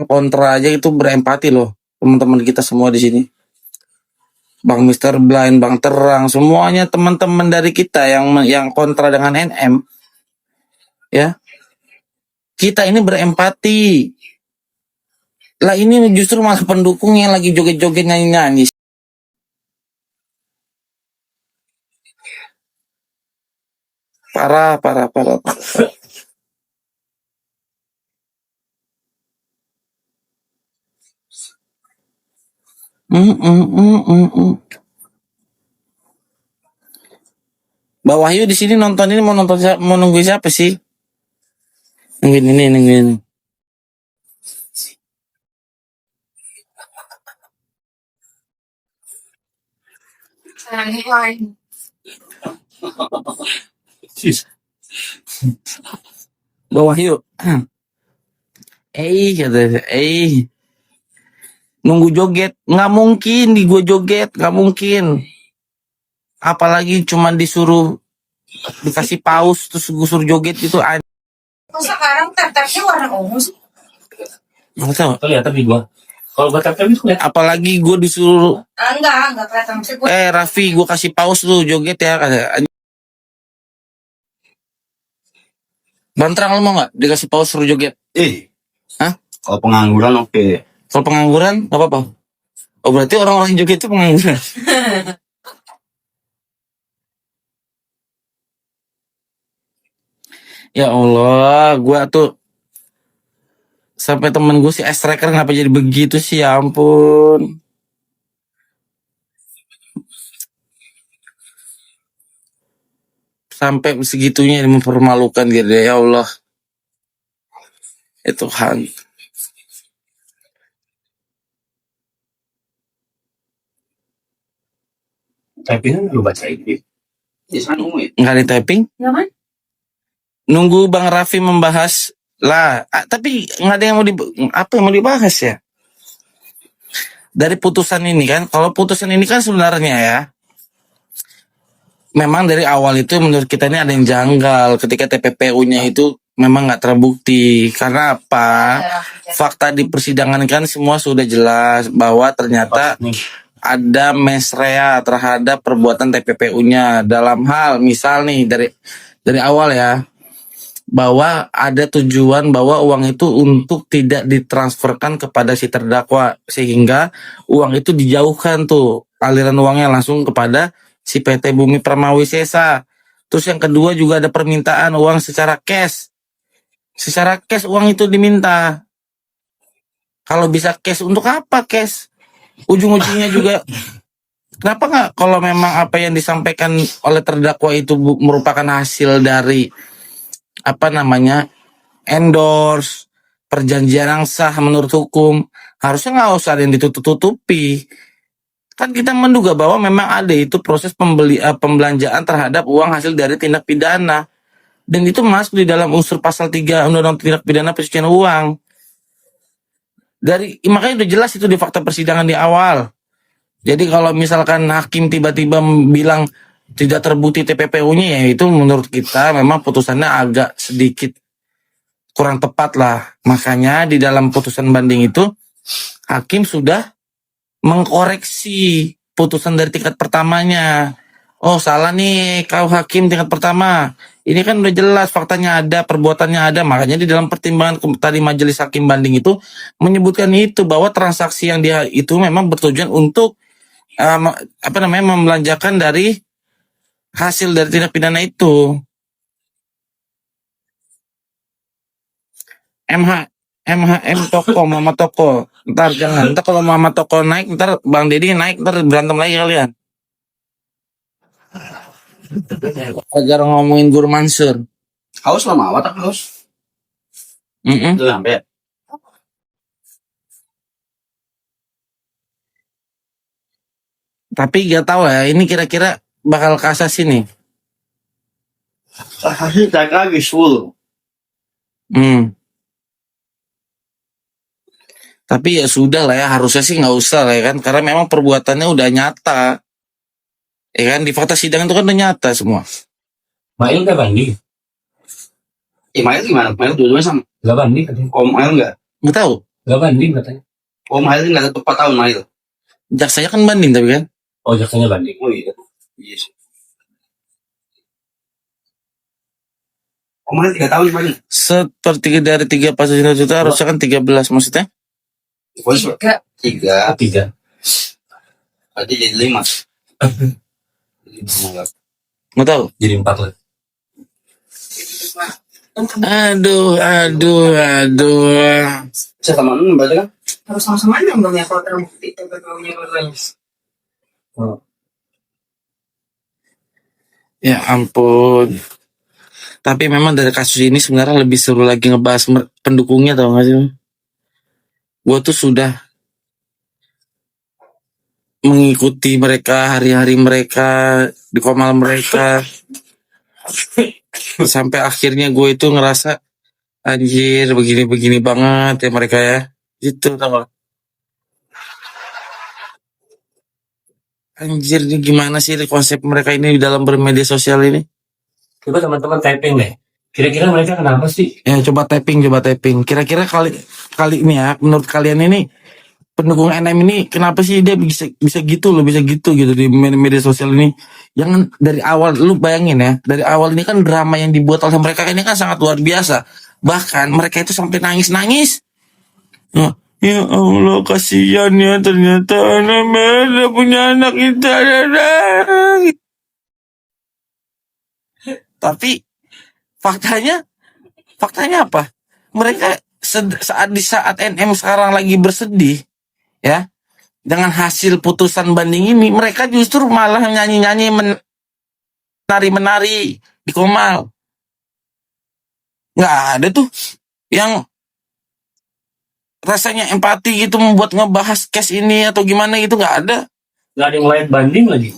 kontra aja itu berempati loh teman-teman kita semua di sini. Bang Mister Blind, Bang Terang, semuanya teman-teman dari kita yang kontra dengan NM, ya. Kita ini berempati. Lah ini justru malah pendukung yang lagi joget-joget nyanyi-nyanyi. Parah. Mbak Wahyu di sini nonton ini mau nunggu siapa sih? Nungguin. Mbak Wahyu. Nunggu joget, nggak mungkin di gue joget, nggak mungkin. Apalagi cuma disuruh dikasih paus terus gue suruh joget itu. Kok sekarang tap-tapnya warna ungu sih? Nggak tahu. Kelihatan di gua. Kalau gua tap itu kelihatan. Apalagi gue disuruh. Enggak kelihatan. Raffi, gue kasih paus lu joget ya. Bantrang lu mau nggak dikasih paus suruh joget? Hah? Kalau pengangguran oke. Kalau pengangguran nggak apa-apa. Oh berarti orang-orang joget itu pengangguran. Ya Allah, gue tuh sampai temen gue si Striker ngapa jadi begitu sih, ya ampun. Sampai segitunya mempermalukan gitu ya Allah. Ya Tuhan. Typingnya lu baca ini. Nggak di typing? Nggak. Nunggu Bang Raffi membahas lah. Tapi nggak ada yang apa yang mau dibahas ya? Dari putusan ini kan, kalau putusan ini kan sebenarnya ya, memang dari awal itu menurut kita ini ada yang janggal ketika TPPU-nya itu memang nggak terbukti. Karena apa? Fakta di persidangan kan semua sudah jelas bahwa ternyata ada mens rea terhadap perbuatan TPPU-nya dalam hal misal nih dari awal ya, bahwa ada tujuan bahwa uang itu untuk tidak ditransferkan kepada si terdakwa sehingga uang itu dijauhkan tuh, aliran uangnya langsung kepada si PT Bumi Permawi Sesa. Terus yang kedua juga ada permintaan uang secara cash. Secara cash uang itu diminta. Kalau bisa cash untuk apa cash? Ujung-ujungnya juga kenapa nggak kalau memang apa yang disampaikan oleh terdakwa itu merupakan hasil dari apa namanya endorse perjanjian yang sah menurut hukum, harusnya nggak usah ada yang ditutup-tutupi. Kan kita menduga bahwa memang ada itu proses pembelanjaan terhadap uang hasil dari tindak pidana, dan itu masuk di dalam unsur pasal 3 Undang-Undang Tindak Pidana Pencucian Uang. Makanya udah jelas itu di fakta persidangan di awal. Jadi kalau misalkan hakim tiba-tiba bilang tidak terbukti TPPU-nya, ya itu menurut kita memang putusannya agak sedikit kurang tepat lah. Makanya di dalam putusan banding itu hakim sudah mengkoreksi putusan dari tingkat pertamanya. Oh salah nih kau hakim tingkat pertama. Ini kan udah jelas faktanya ada, perbuatannya ada. Makanya di dalam pertimbangan tadi majelis hakim banding itu menyebutkan itu bahwa transaksi yang dia itu memang bertujuan untuk membelanjakan dari hasil dari tindak pidana itu. MHM toko, mama toko. Ntar kalau mama toko naik, ntar Bang Deddy naik, ntar berantem lagi kalian. Agar ngomongin Guru Mansur. Haus lama awat haus. Lambe. Tapi gak tahu ya, ini kira-kira bakal kasasi nih. Kasasi tak lagi full. Tapi ya sudah lah ya, harusnya sih nggak usah lah ya kan, karena memang perbuatannya udah nyata. Ya kan, di fakta sidang itu kan udah nyata semua. Mail nggak banding? Mail gimana? Mail dua-duanya sama? Nggak banding? Mail nggak? Nggak tahu. Gak banding katanya. Oh, Mahil ini nggak 4 tahun Mahil. Jaksanya kan banding tapi kan. Oh, jaksanya banding. Oh iya. Yes. Oh, Mahil 3 tahun banding. Sepertiga dari 3 kasus itu harusnya kan 13 maksudnya. Tiga. Berarti jadi 5. Nggak tahu. Jadi 4 lah. Aduh. Bisa sama berarti kan? Harus sama-sama dong ya kalau terbukti TPPU-nya dua-duanya. Ya ampun. Tapi memang dari kasus ini sebenarnya lebih seru lagi ngebahas pendukungnya, tau gak sih? Gue tuh sudah mengikuti mereka, hari-hari mereka, di komal mereka. Sampai akhirnya gue itu ngerasa, anjir begini-begini banget ya mereka ya. Gitu tau gak? Anjir ini gimana sih konsep mereka ini di dalam bermedia sosial ini? Coba teman-teman typing deh. Kira-kira mereka kenapa sih? Ya coba tapping. Kira-kira kali ini ya, menurut kalian ini pendukung NM ini kenapa sih dia bisa gitu di media sosial ini? Yang dari awal lu bayangin ya, dari awal ini kan drama yang dibuat oleh mereka ini kan sangat luar biasa. Bahkan mereka itu sampai nangis-nangis. Ya Allah kasihan ya, ternyata anak punya anak kita. Tapi faktanya apa? Mereka di saat NM sekarang lagi bersedih ya dengan hasil putusan banding ini, mereka justru malah nyanyi-nyanyi, menari-menari di komal. Nggak ada tuh yang rasanya empati gitu membuat ngebahas case ini atau gimana gitu, nggak ada. Nggak ada yang live banding lagi.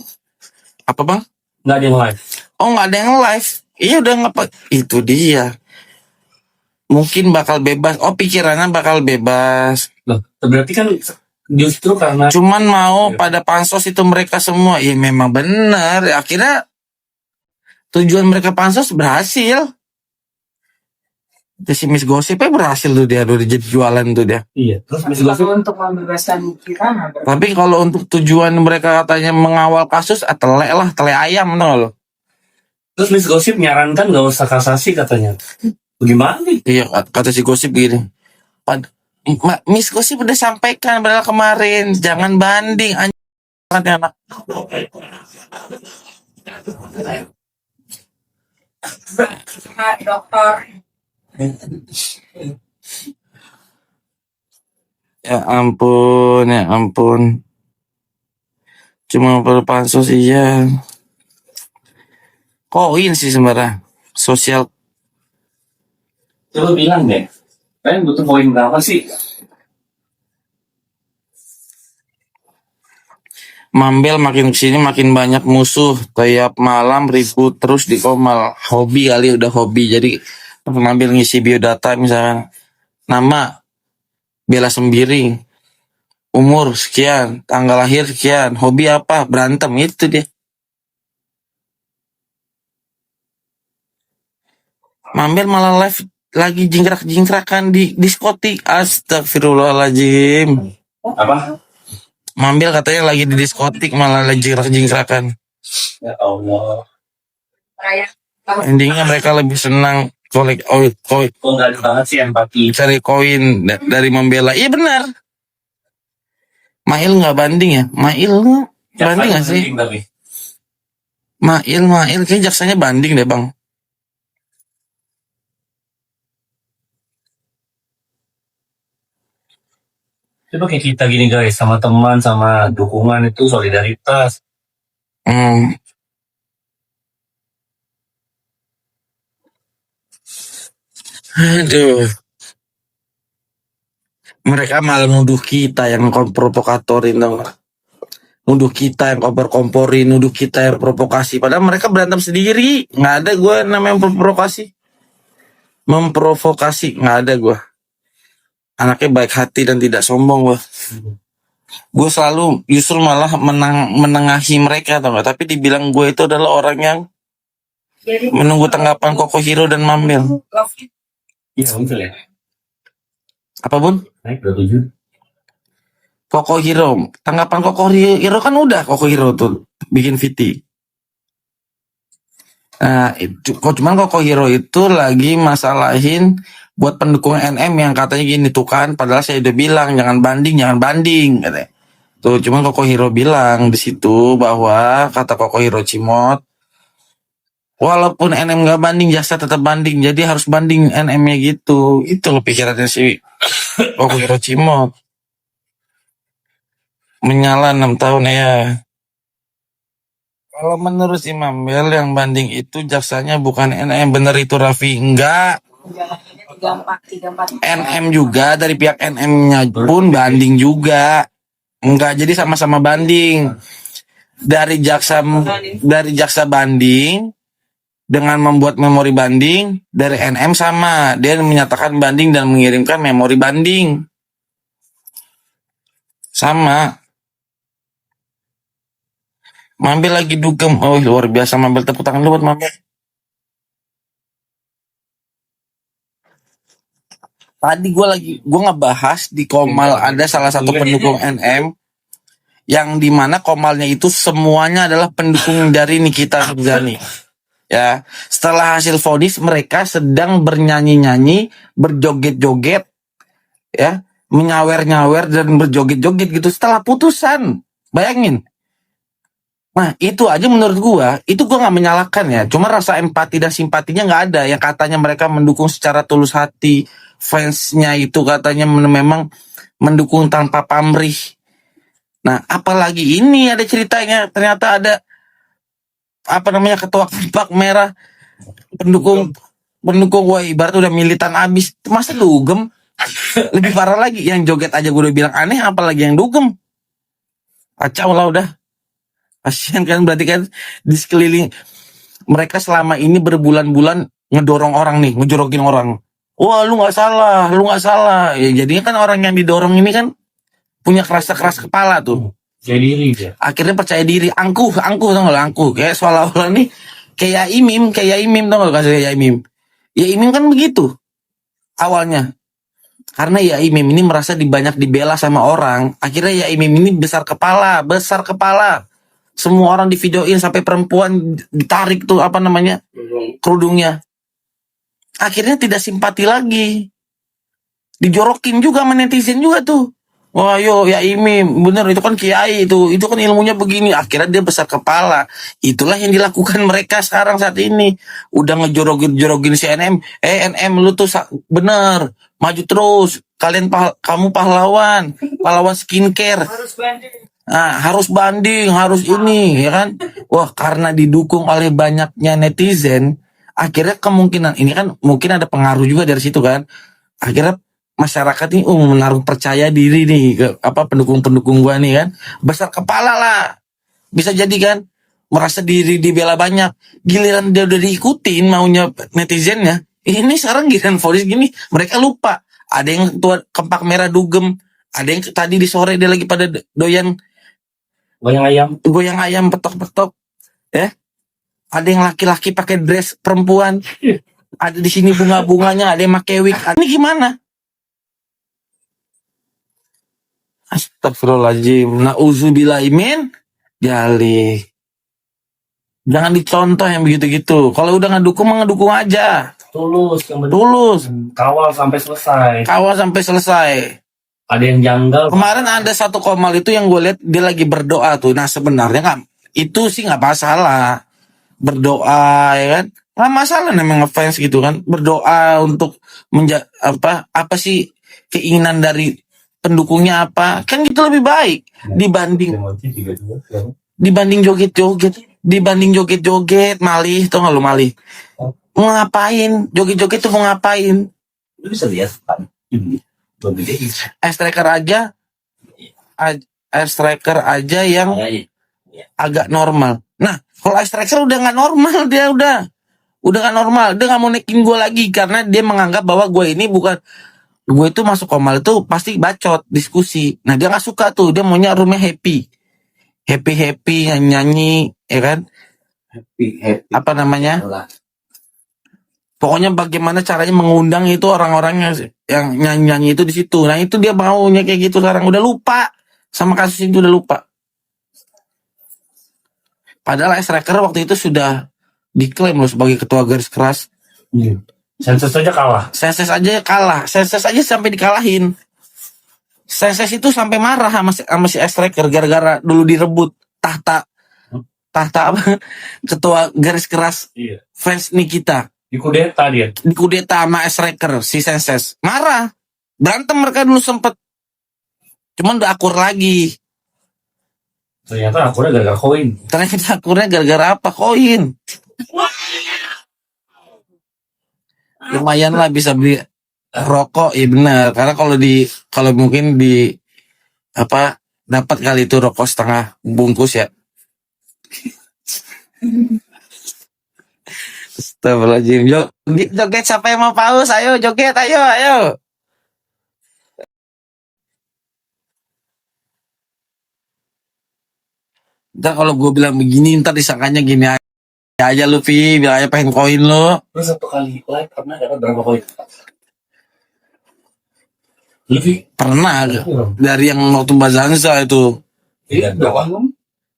Apa bang? Nggak ada yang live. Oh nggak ada yang live. Iya udah ngapa? Itu dia. Mungkin bakal bebas. Oh pikirannya bakal bebas. Loh, berarti kan justru karena Cuman mau pada pansos itu mereka semua. Ya memang benar. Akhirnya tujuan mereka pansos berhasil. Si Miss Gossipnya berhasil tuh dia. Udah jadi jualan tuh dia. iya. Terus Kalau untuk membebaskan Kirana, Tapi kalau untuk tujuan mereka katanya mengawal kasus, tele ayam tau lo. Terus Miss Gossip nyarankan nggak usah kasasi katanya. Bagaimana nih? Iya kata si Gossip gini. Miss Gossip udah sampaikan padahal kemarin jangan banding anjing anak. dokter. Ya ampun. Cuma berpansos iya. Koin sih sebenarnya. Sosial. Coba bilang deh. Kalian butuh poin berapa sih? Mambel makin kesini makin banyak musuh. Tiap malam ribut terus di komal. Hobi kali udah hobi. Jadi Mambel ngisi biodata misalkan. Nama Bella Sembiring. Umur sekian. Tanggal lahir sekian. Hobi apa? Berantem. Itu dia. Mambel malah live lagi jingkrak-jingkrakan di diskotik. Astagfirullahaladzim. Apa? Mambel katanya lagi di diskotik malah lagi jingkrak-jingkrakan. Ya Allah. Endingnya mereka lebih senang koin. Kok nggak ada banget sih empati? Cari koin dari membela. Iya benar. Mail nggak banding ya? Mail banding nggak sih? Tapi. Mail kayaknya jaksanya banding deh bang. Coba kayak kita gini guys, sama teman, sama dukungan itu solidaritas. Aduh. Mereka malah nuduh kita yang provokatorin dong. Nuduh kita yang kompor-komporin, nuduh kita yang provokasi. Padahal mereka berantem sendiri. Nggak ada gue namanya memprovokasi. Nggak ada gue. Anaknya baik hati dan tidak sombong gue. Gue selalu justru malah menengahi mereka tau gak. Tapi dibilang gue itu adalah orang yang menunggu tanggapan Koko Hiro dan Mambel. Iya betul ya. Apa Bun? Naik 27. Koko Hero. Tanggapan Koko Hero kan udah Koko Hero tuh bikin VT. Nah, cuman Koko Hero itu lagi masalahin buat pendukung NM yang katanya gini tuh kan, padahal saya udah bilang jangan banding katanya. Tuh, cuman Koko Hero bilang di situ bahwa kata Koko Hero Cimot, walaupun NM nggak banding, jasa tetap banding, jadi harus banding NM-nya gitu. Itu loh pikirannya si Koko Hero Cimot. Menyala 6 tahun ya. Kalau menurut Imam Bel yang banding itu jaksanya bukan NM, bener itu Raffi? Enggak. 34. NM juga, dari pihak NM-nya pun banding juga. Enggak, jadi sama-sama banding. Dari jaksa banding dengan membuat memori banding, dari NM sama, dia menyatakan banding dan mengirimkan memori banding. Sama. Mambel lagi dugem. Oh, luar biasa Mambel, tepuk tangan lu buat Mambel. Tadi gue ngebahas di Komal ada salah satu pendukung NM yang dimana Komalnya itu semuanya adalah pendukung dari Nikita Mirzani. Ya, setelah hasil vonis mereka sedang bernyanyi-nyanyi, berjoget-joget, ya, menyawer-nyawer dan berjoget-joget gitu setelah putusan. Bayangin. Nah, itu aja menurut itu gua nggak menyalahkan ya. Cuma rasa empati dan simpatinya nggak ada. Yang katanya mereka mendukung secara tulus hati, fansnya itu katanya memang mendukung tanpa pamrih. Nah, apalagi ini ada ceritanya, ternyata ada ketua Kampak Merah pendukung wah ibarat udah militan abis, masa dugem. Lebih parah lagi, yang joget aja gue udah bilang aneh, apalagi yang dugem. Kacau lah udah. Kasian kan, berarti kan di sekeliling mereka selama ini berbulan-bulan ngedorong orang nih, ngejorokin orang. Wah, lu nggak salah. Ya jadinya kan orang yang didorong ini kan punya keras kepala tuh. Percaya diri dia. Akhirnya percaya diri, angkuh tau gak lo, angkuh. Kayak seolah-olah nih kayak Imim tau gak lo, kayak Imim. Ya Imim kan begitu awalnya. Karena ya Imim ini merasa banyak dibela sama orang. Akhirnya ya Imim ini besar kepala. Semua orang divideoin, sampai perempuan ditarik tuh kerudungnya. Akhirnya tidak simpati lagi. Dijorokin juga sama netizen juga tuh. Wah yo ya Imim, bener itu kan kiai itu kan ilmunya begini. Akhirnya dia besar kepala. Itulah yang dilakukan mereka sekarang saat ini. Udah ngejorogin si NM. NM lu tuh bener, maju terus. Kamu pahlawan skincare. Harus banding, harus ini, ya kan? Wah, karena didukung oleh banyaknya netizen, akhirnya kemungkinan ini kan mungkin ada pengaruh juga dari situ kan. Akhirnya masyarakat ini menaruh percaya diri nih ke pendukung-pendukung gua nih kan. Besar kepala lah. Bisa jadi kan merasa diri dibela banyak. Giliran dia udah diikutin maunya netizennya. Ini sekarang giliran vonis gini, mereka lupa. Ada yang tua Kampak Merah dugem, ada yang tadi di sore dia lagi pada doyan goyang ayam petok-petok, ya. Ada yang laki-laki pakai dress perempuan, ada di sini bunga-bunganya, ada yang pakai wig. Ini gimana? Astagfirullahaladzim, na'udzubillahimin jali. Jangan dicontoh yang begitu-gitu. Kalau udah ngedukung aja. Tulus. Kawal sampai selesai. Ada yang janggal. Kemarin ada satu Komal itu yang gue lihat dia lagi berdoa tuh. Nah sebenarnya itu sih nggak masalah berdoa, ya kan? Nggak masalah namanya ngefans gitu kan. Berdoa untuk apa sih keinginan dari pendukungnya apa? Kan gitu lebih baik dibanding joget-joget malih, tau nggak lu malih? Mau ngapain? Joget-joget tuh mau ngapain? Lu bisa lihat kan. Air striker aja yang agak normal. Nah, kalau air striker udah nggak normal, dia udah nggak normal. Dia nggak mau naikin gue lagi karena dia menganggap bahwa gue itu masuk Komal itu pasti bacot, diskusi. Nah, dia nggak suka tuh. Dia maunya roomnya happy, nyanyi, ya kan? Happy. Apa namanya? Pokoknya bagaimana caranya mengundang itu orang-orangnya yang nyanyi-nyanyi itu di situ. Nah itu dia maunya kayak gitu sekarang, udah lupa sama kasus itu, udah lupa. Padahal Striker waktu itu sudah diklaim loh sebagai ketua garis keras. Sensus saja kalah. Senses aja kalah, Senses aja sampai dikalahin. Senses itu sampai marah sama si Striker gara-gara dulu direbut tahta apa ketua garis keras Iya. fans Nikita. Dikudeta dia. Dikudeta sama Striker si Senses. Marah. Berantem mereka dulu sempet. Cuman udah akur lagi. Ternyata aku udah gara-gara koin. Ternyata akurnya gara-gara apa? Koin. Lumayan lah bisa beli rokok, ya benar. Karena kalau mungkin di apa dapat kali itu rokok setengah bungkus ya. Astagfirullahaladzim. Joget siapa yang mau paus? Ayo joget, ayo. Ntar kalau gue bilang begini, ntar disangkanya gini aja lu, Vi. Bilang aja pengen koin lu. Terus satu kali live pernah dapat berapa koin? Lebih. Pernah. Dari yang waktu Bazanza itu. Iya, berapa?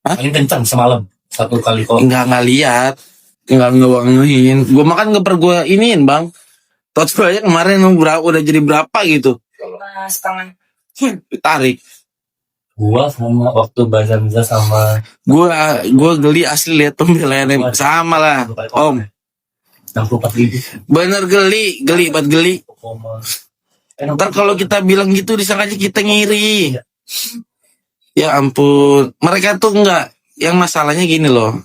Hah? Paling kencang semalam. Satu kali koin. Enggak lihat. Enggak ngewangiin. Gue makan ngeper gue iniin, Bang. Tot aja kemarin udah jadi berapa gitu. Setengah. Tarik. Gua sama waktu Bazanza sama Gue geli asli lihat pembelaannya. Sama lah, Om. 64.000. Bener geli banget geli. Ntar kalau kita bilang gitu disangka kita ngiri. Ya ampun. Mereka tuh enggak. Yang masalahnya gini loh.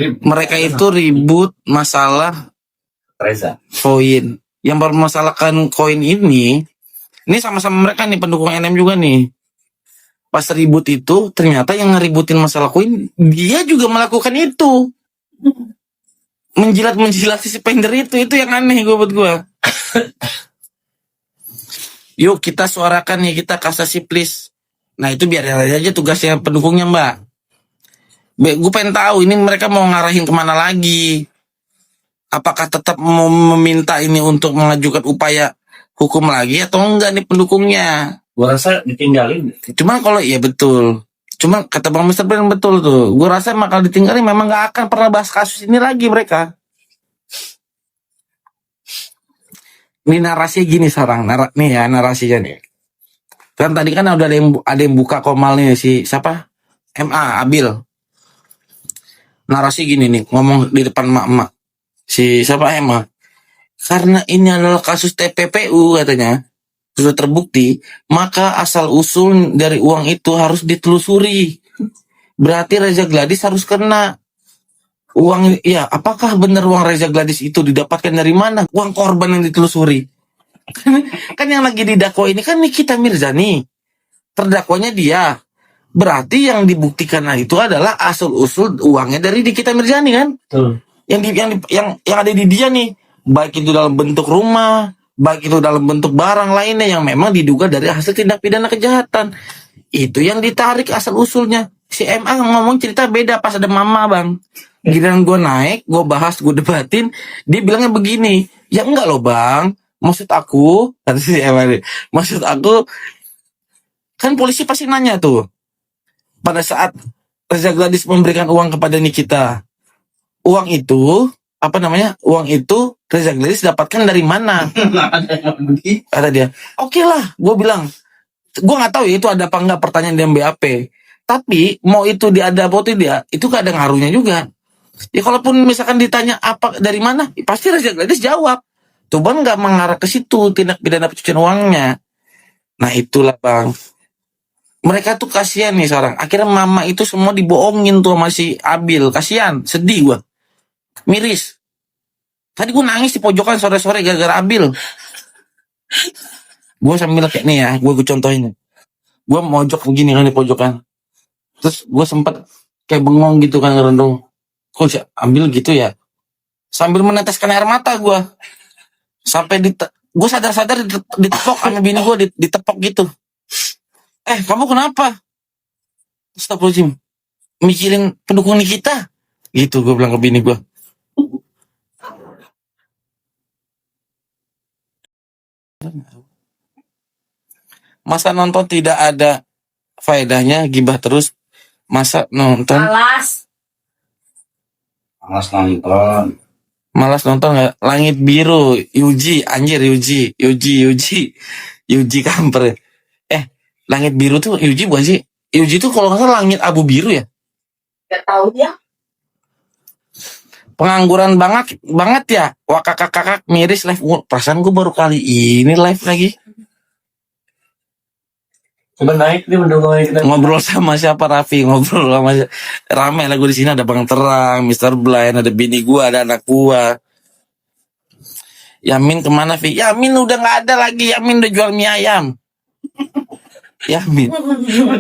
Mereka itu ribut masalah Reza. koin. Yang bermasalahkan koin ini sama-sama mereka nih pendukung NM juga nih. Pas ribut itu ternyata yang ngeributin masalah koin dia juga melakukan itu. Menjilat si Pender itu yang aneh buat gue. Yuk kita suarakan ya, kita kasasi please. Nah itu biar aja tugasnya pendukungnya Mbak. Gue pengen tahu ini mereka mau ngarahin kemana lagi. Apakah tetap mau meminta ini untuk mengajukan upaya hukum lagi atau enggak nih pendukungnya? Gua rasa ditinggalin. Cuma kalau iya betul. Cuma kata Bang Mr. Brand betul tuh. Gue rasa bakal ditinggalin, memang gak akan pernah bahas kasus ini lagi mereka. Ini narasinya gini sekarang. Nih ya narasinya nih. Kan tadi kan udah ada yang buka komal nih si siapa? MA Abil. Narasi gini nih, ngomong di depan emak-emak. Si siapa MA? Karena ini adalah kasus TPPU katanya. Sudah terbukti, maka asal usul dari uang itu harus ditelusuri. Berarti Reza Gladys harus kena uang. Ya, apakah benar uang Reza Gladys itu didapatkan dari mana? Uang korban yang ditelusuri. Kan yang lagi didakwa ini kan Nikita Mirzani. Terdakwanya dia. Berarti yang dibuktikan itu adalah asal usul uangnya dari Nikita Mirzani kan? Betul. Yang ada di dia nih, baik itu dalam bentuk rumah, baik itu dalam bentuk barang lainnya yang memang diduga dari hasil tindak pidana kejahatan. Itu yang ditarik asal usulnya. Si MA ngomong cerita beda pas ada mama Bang. Giliran gue naik, gue bahas, gue debatin, dia bilangnya begini. Ya enggak loh Bang, maksud aku, kata si MA, maksud aku, kan polisi pasti nanya tuh. Pada saat Reza Gladys memberikan uang kepada Nikita, uang itu Reza Gladys dapatkan dari mana? Kata dia, oke lah, gue bilang, gue nggak tahu ya itu ada apa enggak pertanyaan di BAP. Tapi mau itu ada apa tidak, itu gak ada ngaruhnya juga. Ya kalaupun misalkan ditanya apa dari mana, pasti Reza Gladys jawab. Cuman nggak mengarah ke situ tindak pidana pencucian uangnya. Nah itulah Bang. Mereka tuh kasihan nih sekarang. Akhirnya mama itu semua dibohongin tuh sama si Abil. Kasihan, sedih gue. Miris. Tadi gue nangis di pojokan sore-sore gara-gara Abil. Gue sambil kayak nih ya, gue contohin. Gue mojok begini kan di pojokan. Terus gue sempet kayak bengong gitu kan ngerendung. Kok si Abil gitu ya? Sambil meneteskan air mata gue. Sampai gue sadar-sadar ditepok sama bini gue, ditepok gitu. Kamu kenapa? Astagfirullahaladzim. Mikirin pendukung Nikita. Gitu gue bilang ke bini gue. Masa nonton tidak ada faedahnya, gibah terus. Masa nonton Alas. Malas nonton. malas nonton nggak? Langit biru, Yuji, anjir Yuji kampret. Langit biru tuh Yuji bukan sih? Yuji tuh kalau nggak salah langit abu biru ya. Gak tahu ya. Pengangguran banget ya. Wah kakak miris live. Perasaan gue baru kali ini live lagi. Coba naik dia mendukung kita. Ngobrol sama siapa Raffi? Ngobrol sama rame lah gue di sini, ada Bang Terang, Mr. Blind, ada bini gua, ada anak gua. Yamin kemana Vi? Yamin udah nggak ada lagi. Yamin udah jual mie ayam. Yamin.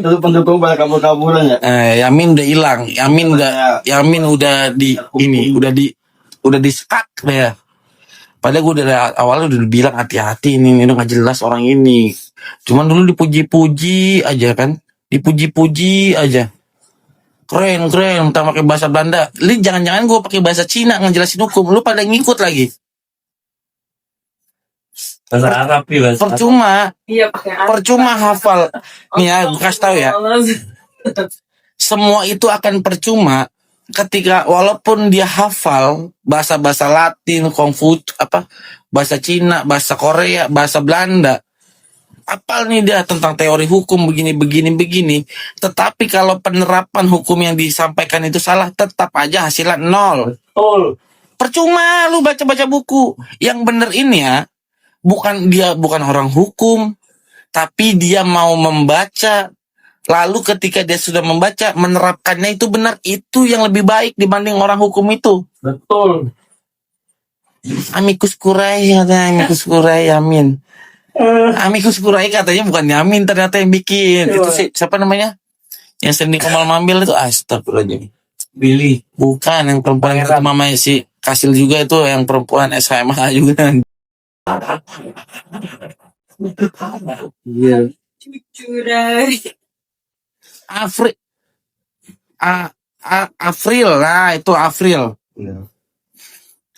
Dulu pendukung pada kabur-kaburan ya. Yamin udah hilang. Yamin udah di ini, udah di skak ya. Padahal gue dari awal udah bilang hati-hati ini udah nggak jelas orang ini. Cuman dulu dipuji-puji aja kan, dipuji-puji aja. Keren, minta pakai bahasa Belanda. Li jangan-jangan gue pakai bahasa Cina ngejelasin hukum, lu pada ngikut lagi. Bahasa Arab ya. Iya pakai Percuma hafal. Nih ya, gue kasih tahu ya. Semua itu akan percuma ketika walaupun dia hafal bahasa-bahasa Latin, Kongfu, bahasa Cina, bahasa Korea, bahasa Belanda, apal nih dia tentang teori hukum begini, tetapi kalau penerapan hukum yang disampaikan itu salah, tetap aja hasilnya 0. Betul. Percuma lu baca-baca buku. Yang bener ini ya, bukan orang hukum, tapi dia mau membaca. Lalu ketika dia sudah membaca, menerapkannya itu benar, itu yang lebih baik dibanding orang hukum itu. Betul. Amikus kurai katanya, amikus kurai Yamin. Amikus kurai katanya bukan Yamin, ternyata yang bikin. Itu siapa namanya? Yang sering di Komal Mambil itu, astagfirullahaladzim. Billy. Bukan, yang perempuan itu mama si Kasil juga itu, yang perempuan SMA juga. Iya. curai. Afril lah, itu Afril. Iya.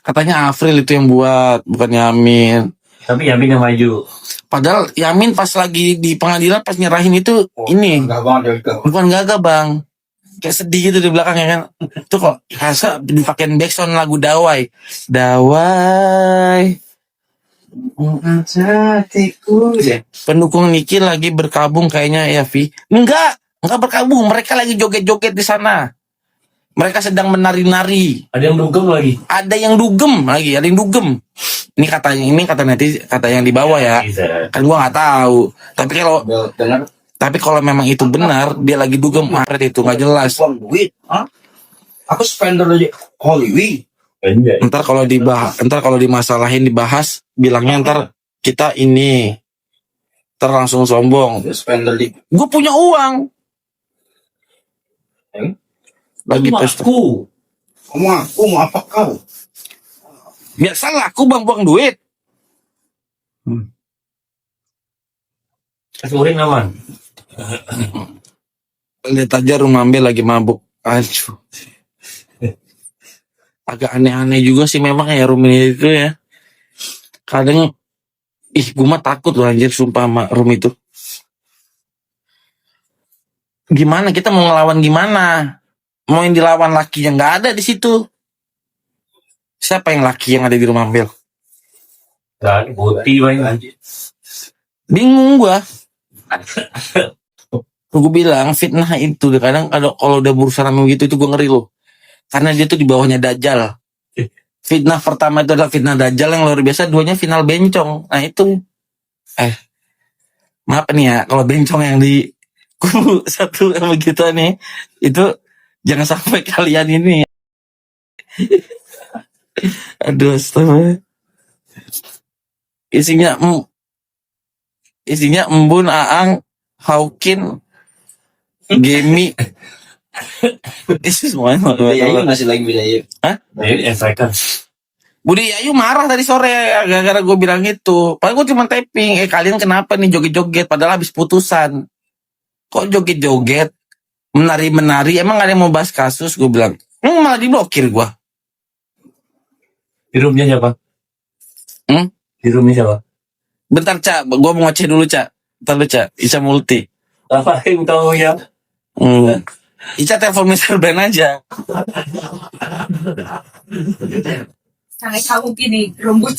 Katanya Afril itu yang buat, bukan Yamin. Tapi Yamin yang maju. Padahal Yamin pas lagi di pengadilan pas nyerahin itu ini Enggak banget ya. bukan gagah bang, kayak sedih gitu di belakang ya kan. Itu kok rasa dipakein backsound lagu Dawai. Pendukung Niki lagi berkabung kayaknya ya Vi. Enggak berkabung, mereka lagi joget-joget di sana. Mereka sedang menari-nari. Ada yang dugem lagi. Ada yang dugem. Ini kata kata yang di bawah ya. Kan gua nggak tahu. Tapi kalau memang itu benar, dia lagi dugem apret itu nggak jelas. Uang duit, aku spender aja Hollywood. Ntar kalau dimasalahin dibahas, bilangnya ntar kita ini, ntar langsung sombong. Spender di Gue punya uang. Lagi pesta. Kamu mau apa kau? Biasalah aku buang duit. Kasurin aman. Lihat aja rumah Ambe lagi mabuk. Aduh. Agak aneh-aneh juga sih memang ya Rum ini itu ya. Kadang gue mah takut loh anjir sumpah sama Rum itu. Gimana kita mau ngelawan gimana? Mau yang dilawan laki yang nggak ada di situ. Siapa yang laki yang ada di rumah Ambel? Gak ada bukti banyak. Bingung gua. Gue bilang fitnah itu kadang kalau udah berusaha begitu itu gue ngeri loh. Karena dia tuh di bawahnya Dajjal. Fitnah pertama itu adalah fitnah Dajjal yang luar biasa, duanya final bencong. Nah itu maaf nih ya, kalau bencong yang di kubu satu sama kita nih, itu jangan sampai kalian ini. Aduh, astaga. Isinya Embun, Aang, Haukin, Gemi. Itu semuanya. Bidayayu masih lagi Bidayayu. Hah? Jadi striker. Budi Ayu marah tadi sore gara-gara gue bilang gitu. Padahal gue cuma typing. Kalian kenapa nih joget-joget padahal habis putusan? Kok joget-joget? Menari-menari. Emang ada yang mau bahas kasus? Gue bilang. Malah diblokir gue. Di roomnya siapa? Di roomnya siapa? Bentar Cak, gue mau ngoceh dulu Cak. Tahu Cak, Ica multi. Apa yang tahu ya? Ica telepon Mr. Ben aja. Sangat kamu gini, rambut